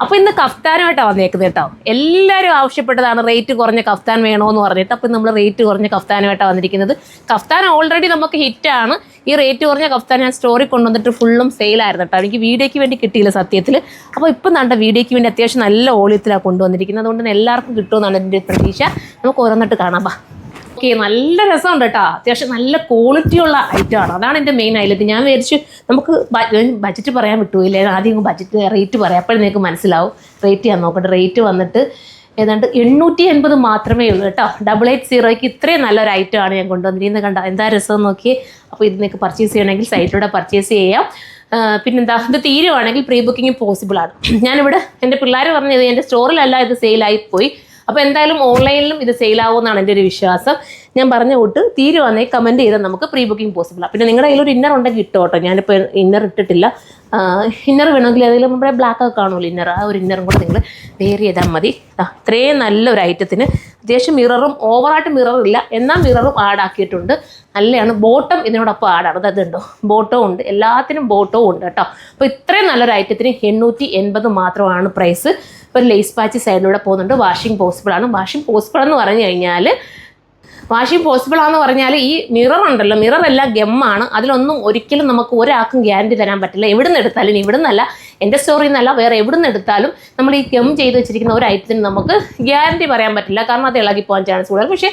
അപ്പോൾ ഇന്ന് കഫ്താനുമായിട്ടാണ് വന്നേക്കുന്നത് കേട്ടോ. എല്ലാവരും ആവശ്യപ്പെട്ടതാണ് റേറ്റ് കുറഞ്ഞ കഫ്താൻ വേണമെന്ന് പറഞ്ഞിട്ട്. അപ്പോൾ നമ്മൾ റേറ്റ് കുറഞ്ഞ കഫ്താനുമായിട്ടാണ് വന്നിരിക്കുന്നത്. കഫ്താൻ ഓൾറെഡി നമുക്ക് ഹിറ്റാണ്. ഈ റേറ്റ് കുറഞ്ഞ കഫ്താൻ ഞാൻ സ്റ്റോറി കൊണ്ടുവന്നിട്ട് ഫുള്ളും സെയിലായിരുന്നു കേട്ടോ. എനിക്ക് വീഡിയോയ്ക്ക് വേണ്ടി കിട്ടിയില്ല സത്യത്തിൽ. അപ്പോൾ ഇപ്പം നമ്മുടെ വീഡിയോയ്ക്ക് വേണ്ടി അത്യാവശ്യം നല്ല ഓളിയത്തിലാണ് കൊണ്ടുവന്നിരിക്കുന്നത്. അതുകൊണ്ട് തന്നെ എല്ലാവർക്കും കിട്ടുമെന്നാണ് എൻ്റെ പ്രതീക്ഷ. നമുക്ക് ഓരോന്നിട്ട് കാണാം. ഓക്കെ, നല്ല രസമുണ്ട് കേട്ടോ. അത്യാവശ്യം നല്ല ക്വാളിറ്റിയുള്ള ഐറ്റമാണ്. അതാണ് എൻ്റെ മെയിൻ ഹൈലൈറ്റ്. ഞാൻ വിചാരിച്ചു നമുക്ക് ബഡ്ജറ്റ് പറയാൻ വിട്ടുപോയില്ലേ, ആദ്യം ബഡ്ജറ്റ് റേറ്റ് പറയാം, അപ്പോഴും നിങ്ങൾക്ക് മനസ്സിലാവും. റേറ്റ് ഞാൻ നോക്കട്ടെ. റേറ്റ് വന്നിട്ട് ഏതാണ്ട് 880 മാത്രമേ ഉള്ളൂ കേട്ടോ. 880 ഇത്രയും നല്ലൊരു ഐറ്റമാണ് ഞാൻ കൊണ്ടുവന്നിരിക്കുന്നത്. കണ്ടോ എന്താ രസം നോക്കി. അപ്പോൾ ഇത് നിങ്ങൾക്ക് പർച്ചേസ് ചെയ്യണമെങ്കിൽ സൈറ്റിലൂടെ പർച്ചേസ് ചെയ്യാം. പിന്നെന്താ, ഇത് തീരുവാണെങ്കിൽ പ്രീ ബുക്കിംഗ് പോസിബിളാണ്. ഞാനിവിടെ എൻ്റെ പിള്ളേർ പറഞ്ഞത് എൻ്റെ സ്റ്റോറിലല്ല ഇത് സെയിലായിപ്പോയി. അപ്പോൾ എന്തായാലും ഓൺലൈനിലും ഇത് സെയിലാവുമെന്നാണ് എൻ്റെ ഒരു വിശ്വാസം. ഞാൻ പറഞ്ഞ കൂട്ട് തീരുവാണെങ്കിൽ കമൻറ്റ് ചെയ്താൽ നമുക്ക് പ്രീ ബുക്കിംഗ് പോസിബിളാണ്. പിന്നെ നിങ്ങളുടെ കയ്യിൽ ഒരു ഇന്നർ ഉണ്ടെങ്കിൽ ഇട്ടോ കേട്ടോ. ഞാനിപ്പോൾ ഇന്നർ ഇട്ടിട്ടില്ല. ഇന്നർ വേണമെങ്കിൽ ഏതെങ്കിലും നമ്മുടെ ബ്ലാക്ക് ഒക്കെ കാണുമല്ലോ ഇന്നർ, ആ ഒരു ഇന്നറും കൂടെ നിങ്ങൾ വെയർ ചെയ്താൽ മതി. ഇത്രയും നല്ലൊരു ഐറ്റത്തിന് അത്യാവശ്യം മിററും, ഓവറായിട്ട് മിററില്ല എന്നാൽ മിററും ആഡാക്കിയിട്ടുണ്ട്. നല്ലതാണ്. ബോട്ടം ഇതിനോടൊപ്പം ആഡാണ്. അതുണ്ടോ, ബോട്ടവും ഉണ്ട്, എല്ലാത്തിനും ബോട്ടവും ഉണ്ട് കേട്ടോ. അപ്പോൾ ഇത്രയും നല്ലൊരു ഐറ്റത്തിന് 880 മാത്രമാണ് പ്രൈസ്. ഇപ്പോൾ ലേസ് പാച്ച് സൈഡിലൂടെ പോകുന്നുണ്ട്. വാഷിംഗ് പോസിബിളാണ്. വാഷിംഗ് പോസിബിൾ എന്ന് പറഞ്ഞു കഴിഞ്ഞാൽ ഈ മിറർ ഉണ്ടല്ലോ, മിറർ എല്ലാം ഗമ്മാണ്. അതിലൊന്നും ഒരിക്കലും നമുക്ക് ഒരാൾക്കും ഗ്യാരണ്ടി തരാൻ പറ്റില്ല. എവിടുന്ന് എടുത്താലും, ഇവിടുന്നല്ല, എൻ്റെ സ്റ്റോറിൽ നിന്നല്ല, വേറെ എവിടുന്ന് എടുത്താലും നമ്മൾ ഈ ഗം ചെയ്ത് വെച്ചിരിക്കുന്ന ഒരു ഐറ്റത്തിന് നമുക്ക് ഗ്യാരണ്ടി പറയാൻ പറ്റില്ല. കാരണം അത് ഇളകി പോകാൻ ചാൻസ് കൂടുതൽ. പക്ഷേ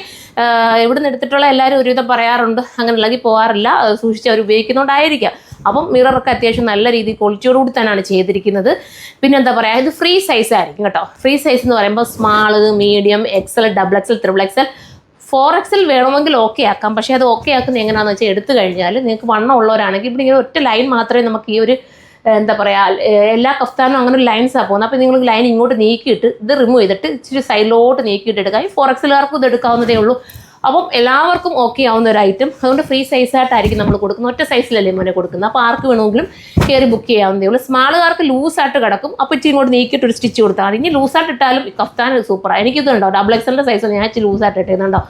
ഇവിടുന്ന് എടുത്തിട്ടുള്ള എല്ലാവരും ഒരുവിധം പറയാറുണ്ട് അങ്ങനെ ഇളകി പോകാറില്ല, സൂക്ഷിച്ച് അവർ ഉപയോഗിക്കുന്നതുകൊണ്ടായിരിക്കാം. അപ്പം മിററൊക്കെ അത്യാവശ്യം നല്ല രീതിയിൽ ക്വാളിറ്റിയോടുകൂടി തന്നെയാണ് ചെയ്തിരിക്കുന്നത്. പിന്നെ എന്താ പറയുക, ഇത് ഫ്രീ സൈസ് ആയിരിക്കും കേട്ടോ. ഫ്രീ സൈസ് എന്ന് പറയുമ്പോൾ small, medium, XL, XXL, XXL, 4XL വേണമെങ്കിൽ ഓക്കെ ആക്കാം. പക്ഷേ അത് ഓക്കെ ആക്കുന്നത് എങ്ങനെയാണെന്ന് വെച്ചാൽ എടുത്തു കഴിഞ്ഞാൽ നിങ്ങൾക്ക് വണ്ണം ഉള്ളവരാണെങ്കിൽ ഇവിടെ ഇങ്ങനെ ഒറ്റ ലൈൻ മാത്രമേ നമുക്ക് ഈ ഒരു എന്താ പറയുക എല്ലാ കഫ്താനും അങ്ങനെ ഒരു ലൈൻസാണ് പോകുന്നത്. അപ്പോൾ നിങ്ങൾ ലൈൻ ഇങ്ങോട്ട് നീക്കിയിട്ട് ഇത് റിമൂവ് ചെയ്തിട്ട് ഇച്ചിരി സൈഡിലോട്ട് നീക്കിയിട്ട് എടുക്കാം. ഈ 4XLകാർക്കും ഇത് എടുക്കാവുന്നതേ ഉള്ളൂ. അപ്പം എല്ലാവർക്കും ഓക്കെ ആവുന്ന ഒരു ഐറ്റം. അതുകൊണ്ട് ഫ്രീ സൈസായിട്ടായിരിക്കും നമ്മൾ കൊടുക്കുന്നത്. ഒറ്റ സൈസിലല്ലേ മോനെ കൊടുക്കുന്നത്. അപ്പോൾ ആർക്ക് വേണമെങ്കിലും കയറി ബുക്ക് ചെയ്യാവുന്നതേ ഉള്ളൂ. സ്മാളുകാർക്ക് ലൂസായിട്ട് കിടക്കും. അപ്പോൾ ഇച്ചിരി ഇങ്ങോട്ട് നീക്കിയിട്ട് ഒരു സ്റ്റിച്ച് കൊടുത്താൽ ഇനി ലൂസായിട്ട് ഇട്ടാലും കഫ്താൻ സൂപ്പറാണ്. എനിക്കിതുണ്ടോ XXL സൈസ്, ഞാൻ ഇച്ചിരി ലൂസായിട്ട് ഇട്ടുന്നുണ്ടോ.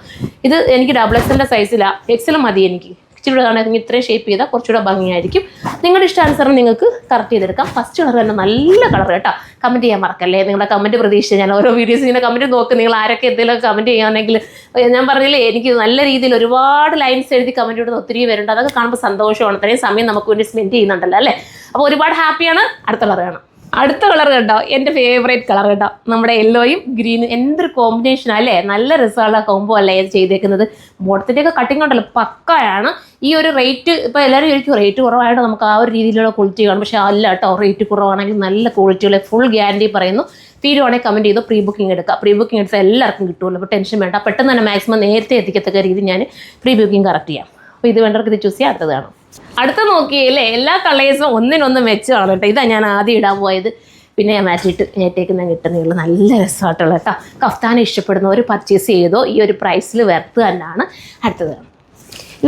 ഇത് എനിക്ക് XXL സൈസിലാണ്. XL മതി എനിക്ക്. ഇച്ചിരി കാണാൻ ഇത്രയും ഷേപ്പ് ചെയ്താൽ കുറച്ചുകൂടെ ഭംഗിയായിരിക്കും. നിങ്ങളുടെ ഇഷ്ടാനുസരണം നിങ്ങൾക്ക് കറക്റ്റ് ചെയ്തെടുക്കാം. ഫസ്റ്റ് കളർ തന്നെ നല്ല കളർ കേട്ടോ. കമൻറ്റ് ചെയ്യാൻ മറക്കല്ലേ. നിങ്ങളുടെ കമൻറ്റ് പ്രതീക്ഷിച്ച് ഞാൻ ഓരോ വീഡിയോസ് ഇങ്ങനെ കമൻറ്റ് നോക്കും. നിങ്ങൾ ആരൊക്കെ എന്തെങ്കിലും കമൻറ്റ് ചെയ്യുകയാണെങ്കിൽ ഞാൻ പറഞ്ഞില്ലേ, എനിക്ക് നല്ല രീതിയിൽ ഒരുപാട് ലൈൻസ് എഴുതി കമൻറ്റ് ഇടുന്ന ഒത്തിരി പേരുണ്ട്. അതൊക്കെ കാണുമ്പോൾ സന്തോഷമാണ്. അത്രയും സമയം നമുക്ക് വേണ്ടി സ്പെൻഡ് ചെയ്യുന്നുണ്ടല്ലോ അല്ലേ. അപ്പോൾ ഒരുപാട് ഹാപ്പിയാണ്. അടുത്ത കളർ കാണാം. അടുത്ത കളർ കേട്ടോ, എൻ്റെ ഫേവറേറ്റ് കളർ കേട്ടോ. നമ്മുടെ യെല്ലോയും ഗ്രീനും എന്തൊരു കോമ്പിനേഷൻ അല്ലേ. നല്ല രസമുള്ള കോംബോ അല്ലേ ഇത് ചെയ്തേക്കുന്നത്. ബോട്ടത്തിൻ്റെയൊക്കെ കട്ടിങ് ഉണ്ടല്ലോ പക്കയാണ്. ഈ ഒരു റേറ്റ് ഇപ്പോൾ എല്ലാവരും ചോദിക്കും റേറ്റ് കുറവായിട്ട് നമുക്ക് ആ ഒരു രീതിയിലുള്ള ക്വാളിറ്റി കാണും. പക്ഷേ അല്ല കേട്ടോ, റേറ്റ് കുറവാണെങ്കിൽ നല്ല ക്വാളിറ്റിയുള്ള ഫുൾ ഗ്യാരണ്ടി പറയുന്നു. തീരുവാണെങ്കിൽ കമൻറ്റ് ചെയ്തു പ്രീ ബുക്കിംഗ് എടുക്കുക. പ്രീ ബുക്കിംഗ് എടുത്താൽ എല്ലാവർക്കും കിട്ടുമല്ലോ. അപ്പോൾ ടെൻഷൻ വേണ്ട. പെട്ടെന്ന് തന്നെ മാക്സിമം നേരത്തെ എത്തിക്കത്തക്ക രീതി ഞാൻ പ്രീ ബുക്കിംഗ് കറക്റ്റ് ചെയ്യാം. അപ്പോൾ ഇത് വേണ്ടവർക്ക് ഇത് ചൂസ് ചെയ്യാം. അടുത്തതാണ്. അടുത്ത നോക്കിയല്ലേ, എല്ലാ കളേഴ്സും ഒന്നിനൊന്ന് മെച്ചമാണ് കേട്ടോ. ഇതാണ് ഞാൻ ആദ്യം ഇടാൻ പോയത്. പിന്നെ ഞാൻ മാറ്റിയിട്ട് ഞേറ്റേക്കുന്ന കിട്ടുന്നതുള്ള നല്ല രസമായിട്ടുള്ള കേട്ടോ. കഫ്താനെ ഇഷ്ടപ്പെടുന്നവർ പർച്ചേസ് ചെയ്തോ. ഈ ഒരു പ്രൈസിൽ വെർത്ത് തന്നെയാണ്. അടുത്തത്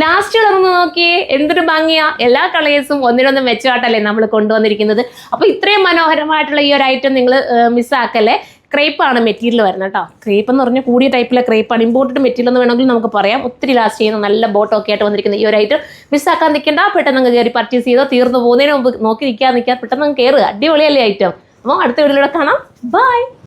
ലാസ്റ്റ് കളർന്ന് നോക്കിയേ, എന്തൊരു ഭംഗിയാ. എല്ലാ കളേഴ്സും ഒന്നിനൊന്ന് മെച്ചമായിട്ടല്ലേ നമ്മൾ കൊണ്ടുവന്നിരിക്കുന്നത്. അപ്പോൾ ഇത്രയും മനോഹരമായിട്ടുള്ള ഈ ഒരു ഐറ്റം നിങ്ങൾ മിസ്സാക്കല്ലേ. ക്രേപ്പാണ് മെറ്റീരിയൽ വരുന്നത് കേട്ടോ. ക്രേപ്പ് എന്ന് പറഞ്ഞാൽ കൂടിയ ടൈപ്പിലെ ക്രേപ്പാണ്. ഇമ്പോർട്ടഡ് മെറ്റീരിയൽ എന്ന് വേണമെങ്കിൽ നമുക്ക് പറയാം. ഒത്തിരി ലാസ്റ്റ് ചെയ്യുന്ന നല്ല ബോട്ടമൊക്കെ ആയിട്ട് വന്നിരിക്കുന്ന ഈ ഒരു ഐറ്റം മിസ്സാക്കാൻ നിൽക്കേണ്ട. പെട്ടെന്ന് അങ്ങ് കയറി പർച്ചേസ് ചെയ്തോ. തീർന്നു പോകുന്നതിന് മുമ്പ് നോക്കി നിൽക്കാൻ പെട്ടെന്ന് അങ്ങ് കയറുക. അടിപൊളിയല്ലേ ഐറ്റം. അപ്പോൾ അടുത്ത വീഡിയോയിലൂടെ കാണാം. ബൈ.